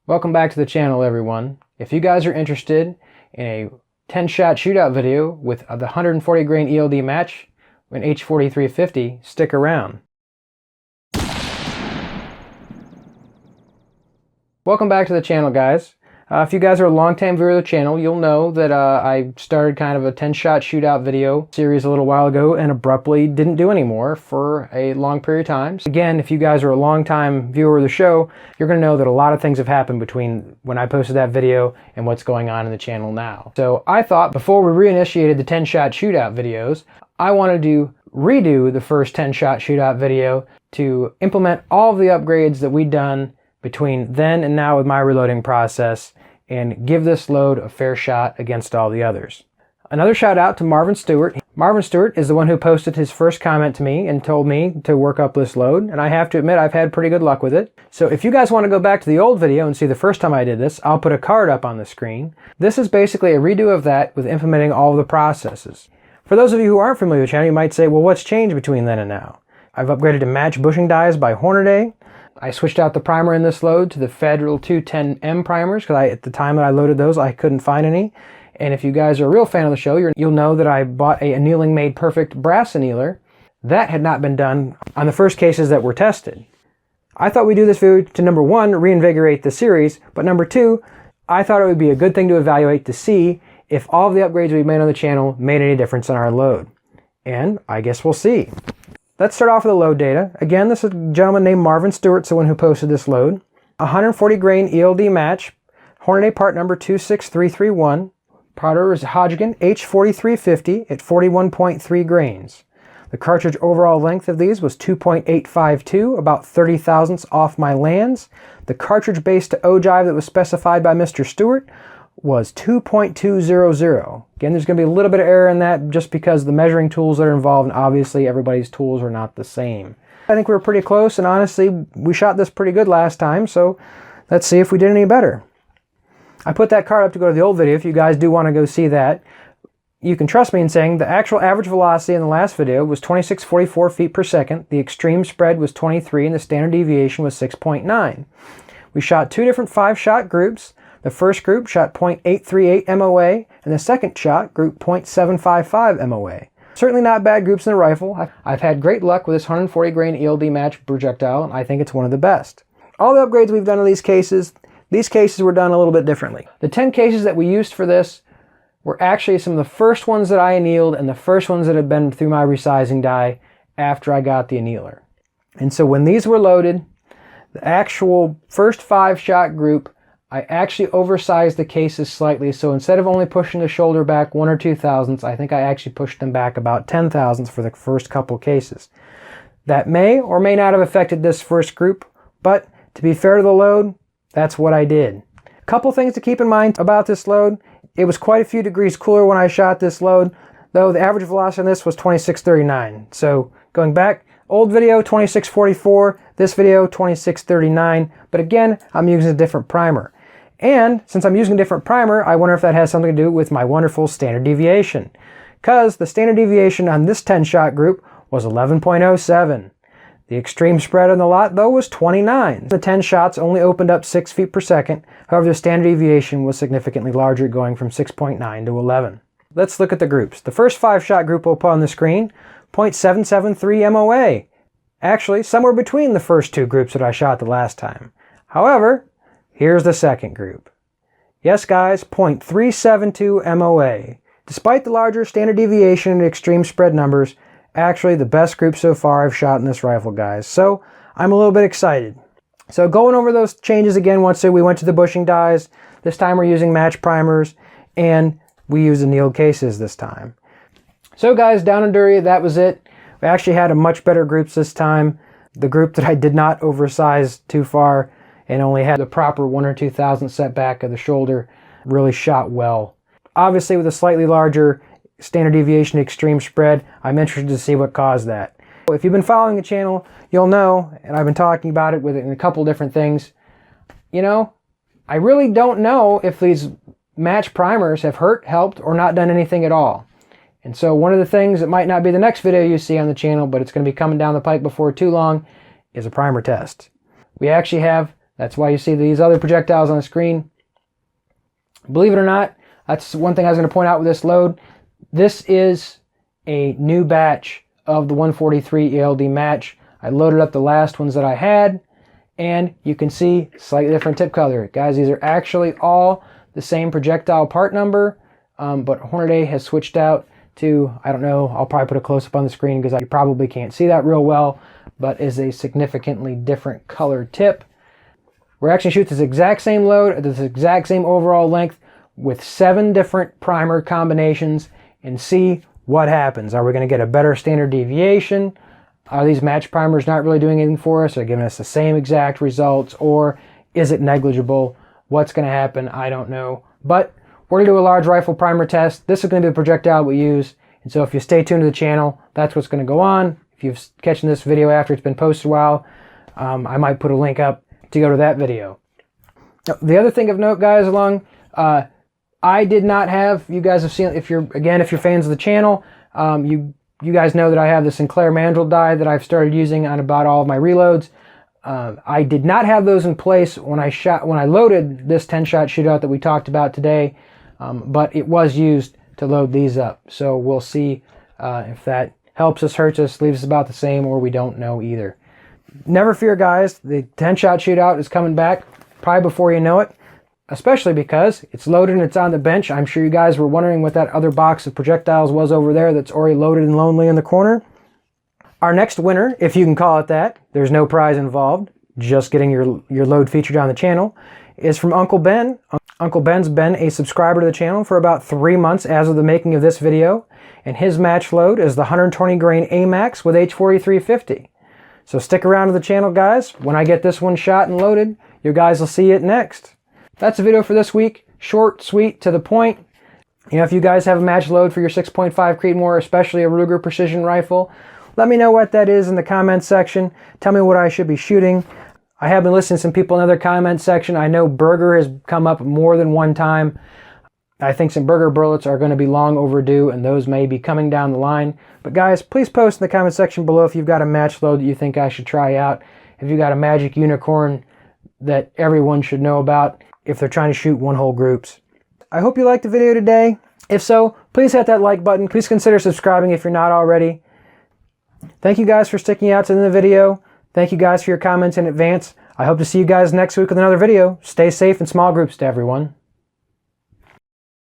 Welcome back to the channel, everyone. If you guys are interested in a 10-shot shootout video with the 140 grain ELD match with an H4350, stick around. Welcome back to the channel, guys. If you guys are a long-time viewer of the channel, you'll know that I started kind of a 10-shot shootout video series a little while ago and abruptly didn't do any more for a long period of time. Again, if you guys are a long-time viewer of the show, you're going to know that a lot of things have happened between when I posted that video and what's going on in the channel now. So I thought before we reinitiated the 10-shot shootout videos, I wanted to redo the first 10-shot shootout video to implement all of the upgrades that we'd done between then and now with my reloading process and give this load a fair shot against all the others. Another shout out to Marvin Stewart. Marvin Stewart is the one who posted his first comment to me and told me to work up this load, and I have to admit I've had pretty good luck with it. So if you guys want to go back to the old video and see the first time I did this, I'll put a card up on the screen. This is basically a redo of that with implementing all of the processes. For those of you who aren't familiar with the channel, you might say, well, what's changed between then and now? I've upgraded to match bushing dies by Hornady. I switched out the primer in this load to the Federal 210M primers because at the time that I loaded those, I couldn't find any. And if you guys are a real fan of the show, you'll know that I bought a Annealing Made Perfect brass annealer. That had not been done on the first cases that were tested. I thought we'd do this video to, number one, reinvigorate the series, but number two, I thought it would be a good thing to evaluate to see if all of the upgrades we made on the channel made any difference in our load. And I guess we'll see. Let's start off with the load data. Again, this is a gentleman named Marvin Stewart, the one who posted this load. 140 grain ELD match, Hornady part number 26331. Powder is Hodgen H4350 at 41.3 grains. The cartridge overall length of these was 2.852, about 30 thousandths off my lands. The cartridge base to ogive that was specified by Mr. Stewart was 2.200. Again, there's going to be a little bit of error in that just because the measuring tools that are involved, and obviously everybody's tools are not the same. I think we were pretty close, and honestly, we shot this pretty good last time, so let's see if we did any better. I put that card up to go to the old video if you guys do want to go see that. You can trust me in saying the actual average velocity in the last video was 2644 feet per second, the extreme spread was 23, and the standard deviation was 6.9. We shot two different 5-shot groups. The first group shot .838 MOA, and the second shot group .755 MOA. Certainly not bad groups in the rifle. I've had great luck with this 140 grain ELD match projectile, and I think it's one of the best. All the upgrades we've done in these cases were done a little bit differently. The 10 cases that we used for this were actually some of the first ones that I annealed and the first ones that had been through my resizing die after I got the annealer. And so when these were loaded, the actual first 5-shot group, I actually oversized the cases slightly, so instead of only pushing the shoulder back 1 or 2 thousandths, I think I actually pushed them back about 10 thousandths for the first couple cases. That may or may not have affected this first group, but to be fair to the load, that's what I did. A couple things to keep in mind about this load. It was quite a few degrees cooler when I shot this load, though the average velocity on this was 2639. So going back, old video 2644, this video 2639, but again, I'm using a different primer. And since I'm using a different primer, I wonder if that has something to do with my wonderful standard deviation. Because the standard deviation on this 10-shot group was 11.07. The extreme spread on the lot, though, was 29. The 10 shots only opened up 6 feet per second. However, the standard deviation was significantly larger, going from 6.9 to 11. Let's look at the groups. The first 5-shot group we'll put on the screen, .773 MOA. Actually, somewhere between the first two groups that I shot the last time. However, here's the second group. Yes, guys, .372 MOA. Despite the larger standard deviation and extreme spread numbers, actually the best group so far I've shot in this rifle, guys. So I'm a little bit excited. So going over those changes again, once we went to the bushing dies. This time we're using match primers, and we used annealed cases this time. So guys, down and dirty, that was it. We actually had a much better groups this time. The group that I did not oversize too far and only had the proper 1 or 2 thousandth setback of the shoulder really shot well. Obviously with a slightly larger standard deviation extreme spread, I'm interested to see what caused that. If you've been following the channel, you'll know, and I've been talking about it in a couple different things, you know, I really don't know if these match primers have hurt, helped, or not done anything at all. And so one of the things that might not be the next video you see on the channel, but it's going to be coming down the pike before too long, is a primer test. We actually have That's why you see these other projectiles on the screen. Believe it or not, that's one thing I was going to point out with this load. This is a new batch of the 143 ELD match. I loaded up the last ones that I had, and you can see slightly different tip color. Guys, these are actually all the same projectile part number, but Hornady has switched out to, I don't know, I'll probably put a close-up on the screen because you probably can't see that real well, but is a significantly different color tip. We're actually shooting this exact same load at this exact same overall length with 7 different primer combinations and see what happens. Are we going to get a better standard deviation? Are these match primers not really doing anything for us? Are they giving us the same exact results, or is it negligible? What's going to happen? I don't know. But we're going to do a large rifle primer test. This is going to be the projectile we use. And so if you stay tuned to the channel, that's what's going to go on. If you've catching this video after it's been posted a while, I might put a link up to go to that video. The other thing of note, guys, I did not have, you guys have seen, if you're fans of the channel, you guys know that I have the Sinclair mandrel die that I've started using on about all of my reloads. I did not have those in place when I loaded this 10-shot shootout that we talked about today, but it was used to load these up. So we'll see if that helps us, hurts us, leaves us about the same, or we don't know either. Never fear, guys, the 10-shot shootout is coming back probably before you know it, especially because it's loaded and it's on the bench. I'm sure you guys were wondering what that other box of projectiles was over there that's already loaded and lonely in the corner. Our next winner, if you can call it that, there's no prize involved, just getting your load featured on the channel, is from Uncle Ben. Uncle Ben's been a subscriber to the channel for about 3 months as of the making of this video, and his match load is the 120 grain AMAX with H4350. So stick around to the channel, guys. When I get this one shot and loaded, you guys will see it next. That's the video for this week. Short, sweet, to the point. You know, if you guys have a match load for your 6.5 Creedmoor, especially a Ruger precision rifle, let me know what that is in the comments section. Tell me what I should be shooting. I have been listening to some people in the other comments section. I know Burger has come up more than one time. I think some Burger bullets are going to be long overdue, and those may be coming down the line. But guys, please post in the comment section below if you've got a match load that you think I should try out. If you've got a magic unicorn that everyone should know about if they're trying to shoot one-hole groups. I hope you liked the video today. If so, please hit that like button. Please consider subscribing if you're not already. Thank you guys for sticking out to the end of the video. Thank you guys for your comments in advance. I hope to see you guys next week with another video. Stay safe in small groups to everyone.